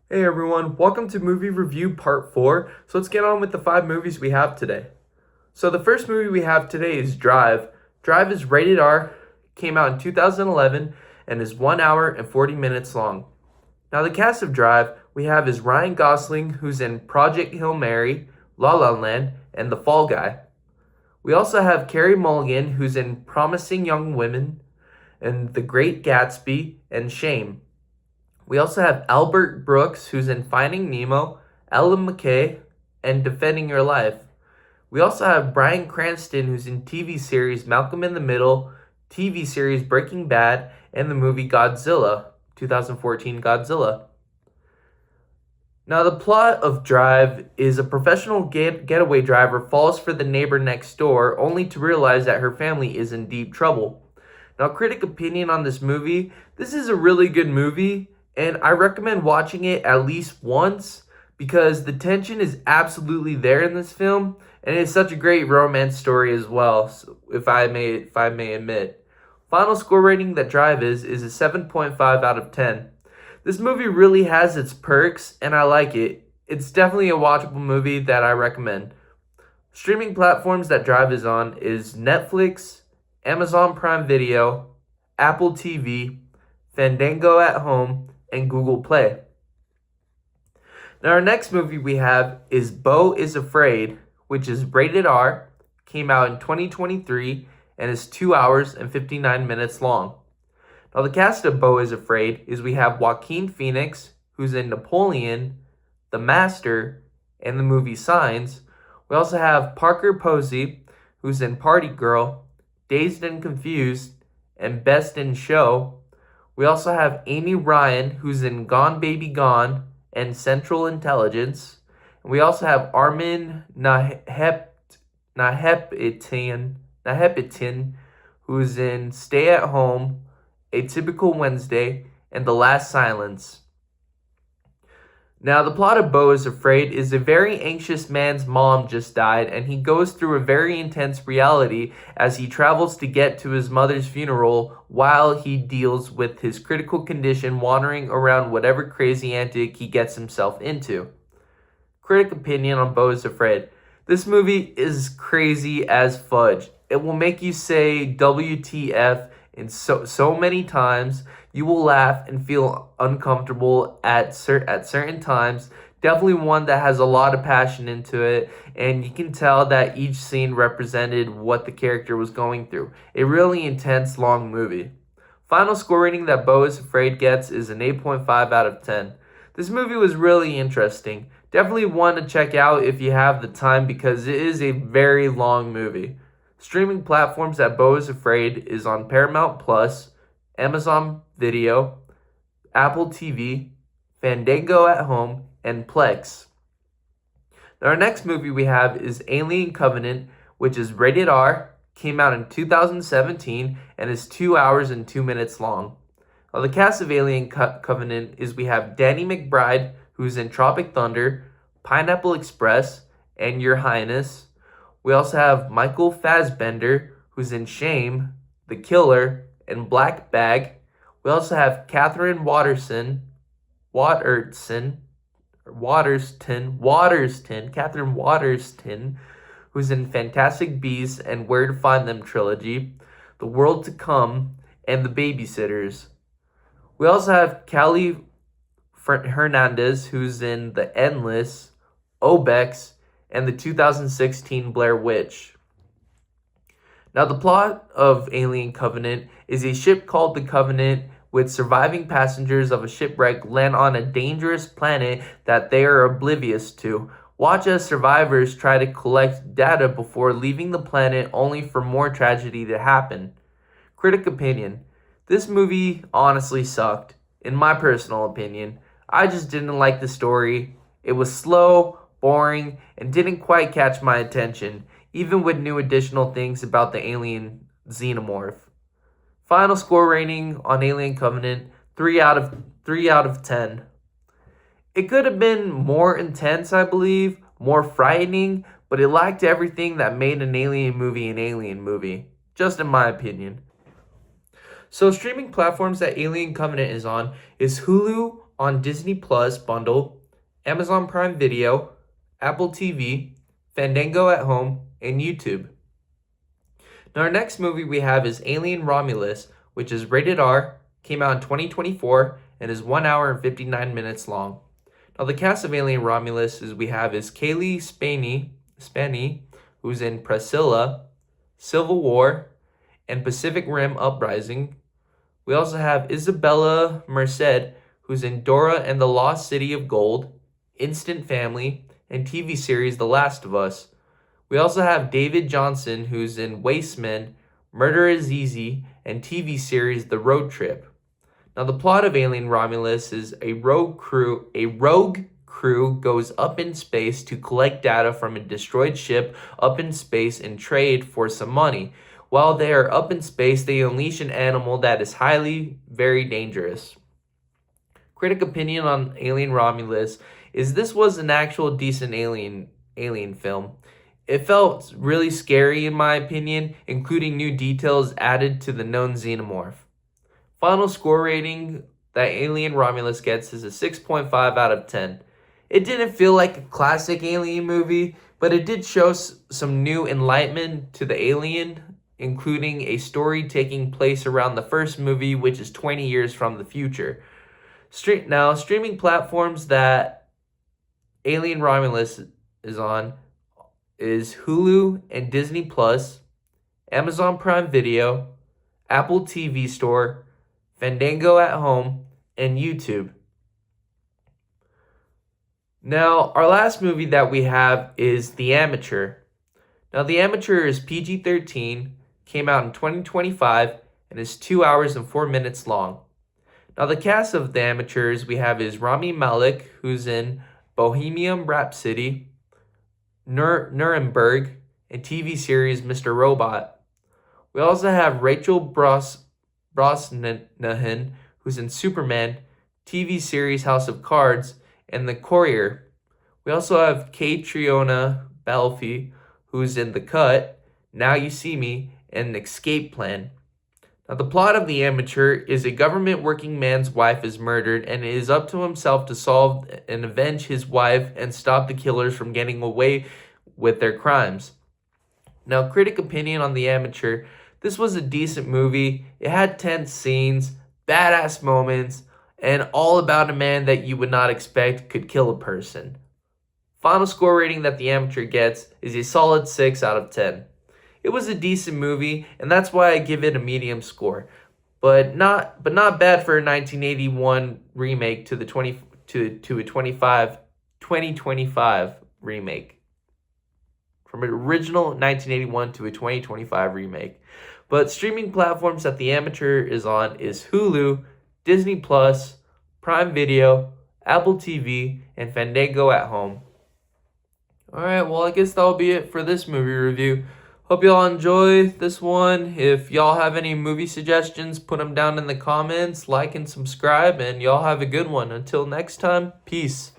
Hey everyone, welcome to Movie Review Part 4. So let's get on with the 5 movies we have today. So the first movie we have today is Drive. Drive is rated R, came out in 2011, and is 1 hour and 40 minutes long. Now the cast of Drive we have is Ryan Gosling, who's in Project Hail Mary, La La Land, and The Fall Guy. We also have Carey Mulligan, who's in Promising Young Women, and The Great Gatsby, and Shame. We also have Albert Brooks, who's in Finding Nemo, Ellen McKay, and Defending Your Life. We also have Bryan Cranston, who's in TV series Malcolm in the Middle, TV series Breaking Bad, and the movie Godzilla, 2014 Godzilla. Now, the plot of Drive is a professional getaway driver falls for the neighbor next door, only to realize that her family is in deep trouble. Now, critic opinion on this movie: this is a really good movie, and I recommend watching it at least once because the tension is absolutely there in this film, and it's such a great romance story as well, if I may admit. Final score rating that Drive is a 7.5 out of 10. This movie really has its perks, and I like it. It's definitely a watchable movie that I recommend. Streaming platforms that Drive is on is Netflix, Amazon Prime Video, Apple TV, Fandango at Home, and Google Play. Now our next movie we have is Beau Is Afraid, which is rated R, came out in 2023, and is 2 hours and 59 minutes long. Now the cast of Beau Is Afraid is we have Joaquin Phoenix, who's in Napoleon, The Master, and the movie Signs. We also have Parker Posey, who's in Party Girl, Dazed and Confused, and Best in Show. We also have Amy Ryan, who's in Gone Baby Gone and Central Intelligence. And we also have Armin Nahepitin, who's in Stay at Home, A Typical Wednesday, and The Last Silence. Now, the plot of Beau Is Afraid is a very anxious man's mom just died, and he goes through a very intense reality as he travels to get to his mother's funeral while he deals with his critical condition, wandering around whatever crazy antic he gets himself into. Critic opinion on Beau Is Afraid: this movie is crazy as fudge. It will make you say WTF in so many times. You will laugh and feel uncomfortable at certain times. Definitely one that has a lot of passion into it, and you can tell that each scene represented what the character was going through. A really intense, long movie. Final score rating that Beau Is Afraid gets is an 8.5 out of 10. This movie was really interesting. Definitely one to check out if you have the time because it is a very long movie. Streaming platforms that Beau Is Afraid is on Paramount Plus, Amazon Video, Apple TV, Fandango at Home, and Plex. Now our next movie we have is Alien Covenant, which is rated R, came out in 2017, and is 2 hours and 2 minutes long. Now the cast of Alien Covenant is we have Danny McBride, who's in Tropic Thunder, Pineapple Express, and Your Highness. We also have Michael Fassbender, who's in Shame, The Killer, and Black Bag. We also have Catherine Catherine Waterston, who's in Fantastic Beasts and Where to Find Them trilogy, The World to Come, and The Babysitters. We also have Callie Hernandez, who's in The Endless, Obex, and the 2016 Blair Witch. Now, the plot of Alien Covenant is a ship called the Covenant with surviving passengers of a shipwreck land on a dangerous planet that they are oblivious to. Watch as survivors try to collect data before leaving the planet, only for more tragedy to happen. Critic opinion: this movie honestly sucked, in my personal opinion. I just didn't like the story. It was slow, boring, and didn't quite catch my attention, even with new additional things about the alien xenomorph. Final score rating on Alien Covenant, 3 out of 10. It could have been more intense, I believe, more frightening, but it lacked everything that made an alien movie, just in my opinion. So streaming platforms that Alien Covenant is on is Hulu, on Disney Plus bundle, Amazon Prime Video, Apple TV, Fandango at Home, and YouTube. Now our next movie we have is Alien Romulus, which is rated R, came out in 2024, and is 1 hour and 59 minutes long. Now the cast of Alien Romulus is Kaylee Spaney, who's in Priscilla, Civil War, and Pacific Rim Uprising. We also have Isabella Merced, who's in Dora and the Lost City of Gold, Instant Family, and TV series The Last of Us. We also have David Johnson, who's in Wasteman, Murder is Easy, and TV series The Road Trip. Now the plot of Alien Romulus is a rogue crew goes up in space to collect data from a destroyed ship up in space and trade for some money. While they are up in space, they unleash an animal that is very dangerous. Critic opinion on Alien Romulus is this was an actual decent alien film. It felt really scary in my opinion, including new details added to the known xenomorph. Final score rating that Alien Romulus gets is a 6.5 out of 10. It didn't feel like a classic Alien movie, but it did show some new enlightenment to the alien, including a story taking place around the first movie, which is 20 years from the future. Now, streaming platforms that Alien Romulus is on is Hulu and Disney Plus, Amazon Prime Video, Apple TV Store, Fandango at Home, and YouTube. Now, our last movie that we have is The Amateur. Now, The Amateur is PG-13, came out in 2025, and is 2 hours and 4 minutes long. Now, the cast of The Amateurs we have is Rami Malek, who's in Bohemian Rhapsody, Nuremberg, and TV series Mr. Robot. We also have Rachel Brosnahan, who's in Superman, TV series House of Cards, and The Courier. We also have Catriona Balfe, who's in The Cut, Now You See Me, and Escape Plan. Now, the plot of The Amateur is a government working man's wife is murdered, and it is up to himself to solve and avenge his wife and stop the killers from getting away with their crimes. Now, critic opinion on The Amateur. This was a decent movie. It had tense scenes, badass moments, and all about a man that you would not expect could kill a person. Final score rating that The Amateur gets is a solid 6 out of 10. It was a decent movie, and that's why I give it a medium score. But not bad for a 1981 remake to a 2025 remake. From an original 1981 to a 2025 remake. But streaming platforms that The Amateur is on is Hulu, Disney Plus, Prime Video, Apple TV, and Fandango at Home. Alright, well I guess that'll be it for this movie review. Hope y'all enjoy this one. If y'all have any movie suggestions, put them down in the comments, like and subscribe, and y'all have a good one. Until next time, peace.